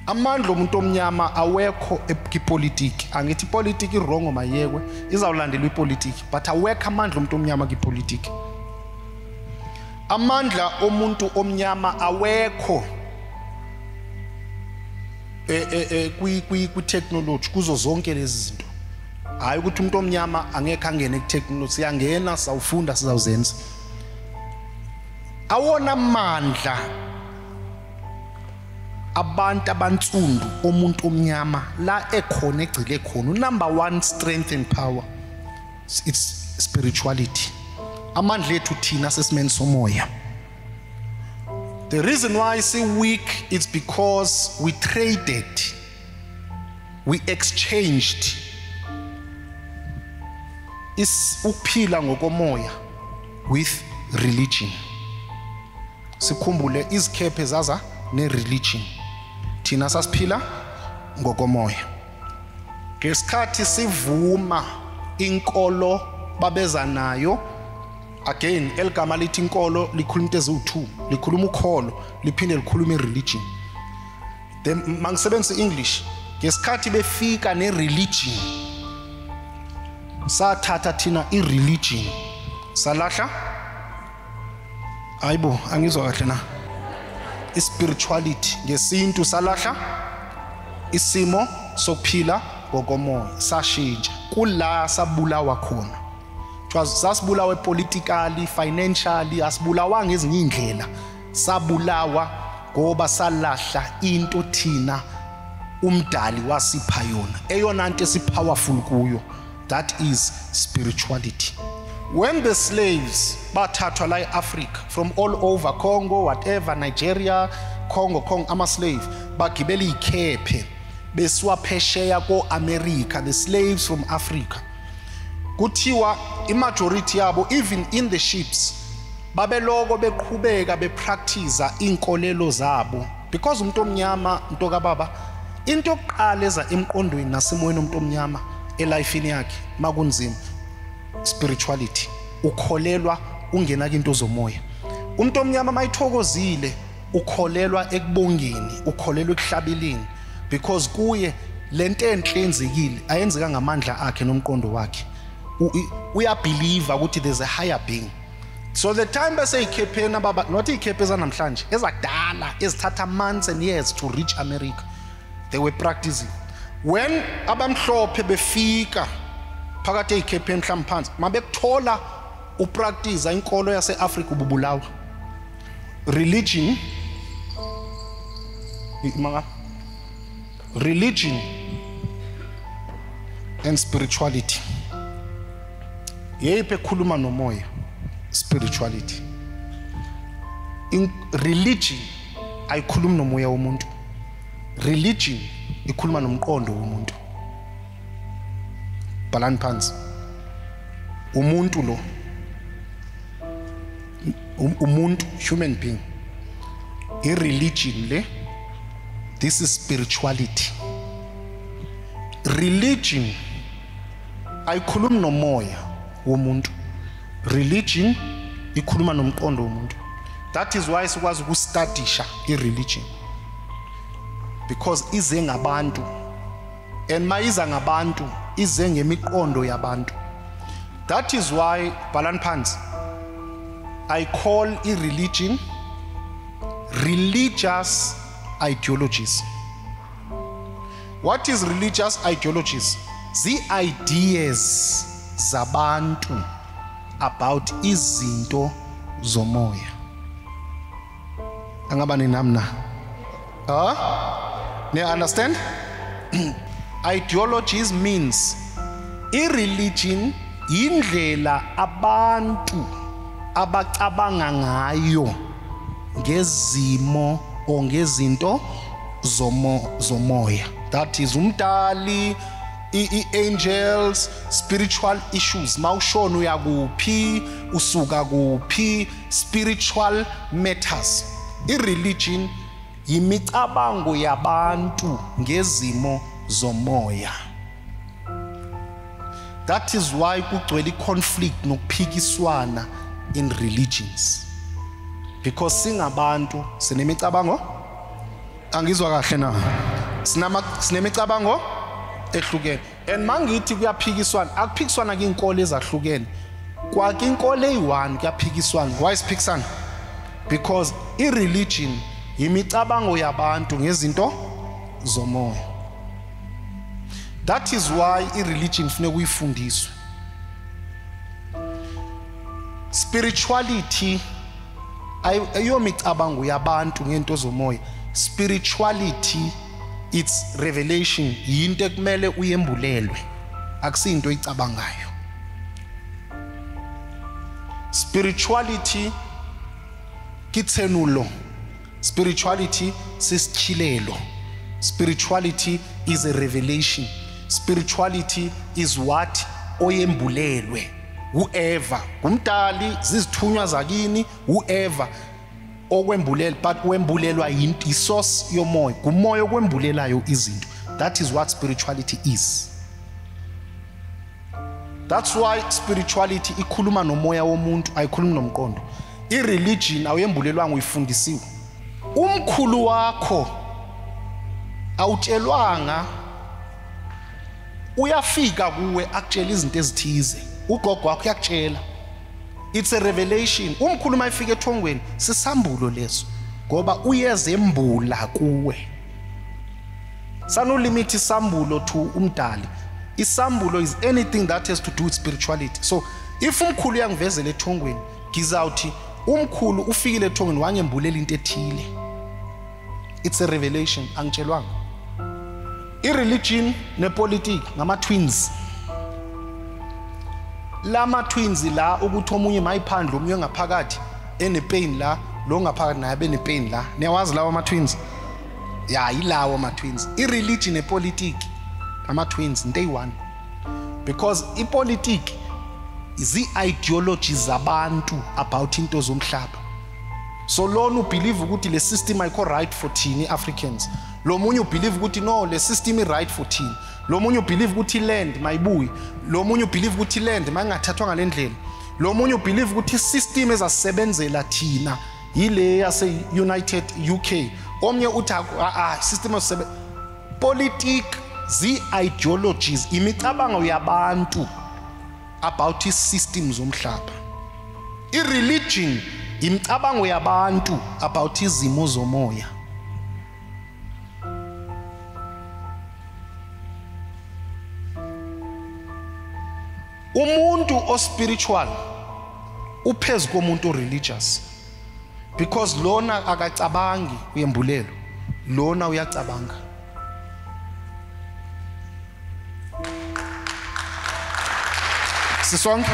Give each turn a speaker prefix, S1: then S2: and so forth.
S1: amandla omuntu omnyama awekho epolitiki. Angithi ipolitiki wrong mayekwe izawulandelwa ipolitiki, but awekho amandla omuntu omnyama kwipolitiki. Amandla omuntu omnyama awekho kwi-technology kuzo zonke lezi zinto. Hayi ukuthi umuntu omnyama angeke angene ku-technology, siyangena sawufunda sizawuzenza. Awona mandla abantu abantsundu omuntu omnyama la ekhona egcile khona. Number one strength and power, it's spirituality. Amandla ethu thina sesimeni somoya. The reason why I say weak is because we traded, we exchanged ukuphila ngokomoya with religion. Sikhumbule izikhephe zaza ne-religion, thina sasiphila ngokomoya. Ngesikhathi sivuma inkolo babeza nayo, again eligama lithi inkolo likhuluma into eziwu-2, likhuluma ukholo liphinde likhuluma i-religion. Then mangisebenzisa English, ngesikhathi befika ne-religion sathatha thina i-religion salahla, hayibo angizwa kahle na, i-spirituality ngesintu salahla, isimo sokuphila ngokomoya sashintsha. Kula sabulawa khona, sasibulawa politically, financially, asibulawa ngezinye indlela, sabulawa ngoba salahla into thina umdali wasipha yona, eyona nto esipowerful kuyo, that is spirituality. When the slaves bathathwa la eAfrica from all over Congo, whatever, Nigeria, Congo, ama-slave bagibela ikhephe besiwa phesheya ko-America, the slaves from Africa. Kuthiwa imajority yabo, even in the ships, babeloko beqhubeka bepractice inkolelo zabo, because umuntu omnyama into kababa, into yokuqala eza emqondweni nasemoyeni umuntu omnyama elifini yakhe makunzima, spirituality. Ukholelwa ungena into zomoya. Umuntu omnyama mayithokozile ukholelwa ekubongeni, ukholelwa ekuhlabeleni, because kuye lento enhle enzekile ayenzeka ngamandla akhe nomqondo wakhe. Uyabelieve ukuthi there's a higher being. So the time bese ikhephena baba, not ikhephe zanamhlanje ezakudala ezithatha months and years to reach America, they were practicing. When abamhlophe befika phakathi ey'khepheni mhlawumbe phansi, mabekuthola upractice inkolo yase-Afrika ububulawa. Religion and spirituality. Yeyiphi ekhuluma nomoya? Spirituality. In religion ayikhulumi nomoya womuntu. Religion ikhuluma nomqondo womuntu. Bhalani phansi. Umuntu lo, umuntu, human being. I-religion le, this is spirituality. Religion ayikhulumi nomoya womuntu. Religion ikhuluma nomqondo womuntu. That is why sikwazi ukustudisha i-religion, because ize ngabantu, and mayiza ngabantu ize ngemiqondo yabantu. That is why, bhalani phansi, I call i-religion religious ideologies. What is religious ideologies? The ideas zabantu about izinto zomoya. Angaba ninamna? You understand? Ideologies means i-religion indlela abantu abacabanga ngayo ngezimo o ngezinto zomoya. That is umdali, angels, spiritual issues. Mawushona uyakuphi, usuka kuphi, spiritual matters. I-religion yimicabango yabantu ngezimo zomoya. That is why kugcwele conflict nokuphikiswana in religions, because singabantu sinemicabango angizwa kahle na. sinemicabango ehlukene. And mangithi kuyaphikiswana, akuphikiswana kwinkolo ezahlukene. Kwake inkolo eyi-1 kuyaphikiswana. Why siphikisana? Because i-religion yimicabango yabantu ngezinto zomoya. That is why i-religion funeka uyifundiswe. Spirituality ayomicabango yabantu ngento zomoya. Spirituality, it's revelation, yinto ekumele uyembulelwe, akusinto icabangayo. Spirituality kitsenulo. Spirituality sisichilelo. Spirituality is a revelation. Spirituality is what oyembulelwe. Whoever, umdali, zizithunywa zakini, whoever okwembulela, but wembulelwa yinto, isource yomoya, kumoya okwembulelayo izinto. That is what spirituality is. That's why spirituality ikhuluma nomoya womuntu, ayikhulumi nomqondo. I-religion awuyembulelwanga, uyifundisiwe. Umkhulu wakho awutshelwanga, uyafika kuwe akutshela izinto ezithize. Ugogo wakho uyakutshela. It's a revelation. Umkhulu mayifika ethongweni sisambulo leso, ngoba uyezembula kuwe. Sanulimit isambulo to umdali. Isambulo is anything that has to do with spirituality. So if umkhulu uyangivezela ethongweni, ngizawuthi umkhulu ufikile ethongweni wangembulela into ethile. It's a revelation, angitshelwanga. I-religion nepolitiki ngama-twins. Lama twins la ukuthi omunye mayiphandle omunye ngaphakathi enepain la, lo ngaphakathi naye benepain la. Niyawazi lawo ama-twins? Ya, yilawo ama-twins. I-religion nepolitiki ama-twins into eyi-1. Because ipolitiki zi-ideologies zabantu about into zomhlaba. So lona ubelieve ukuthi le system ayikho right for thina Africans. Lo munye ubelieve ukuthi no, le system is right for thina. Lo munye ubelieve ukuthi land mayibuyi. Lo munye ubelieve ukuthi land mangathathwa ngalendlela. Lo munye ubelieve ukuthi system ezasebenzela thina yile yase United UK. Omnye uthi system politics zi-ideologies, imicabango yabantu about i-system zomhlaba. I-religion imicabango yabantu about izimo zomoya. Umuntu o-spiritual uphezu komuntu o-religious, because lona akacabangi uyembulelo, lona uyacabanga. Sisonke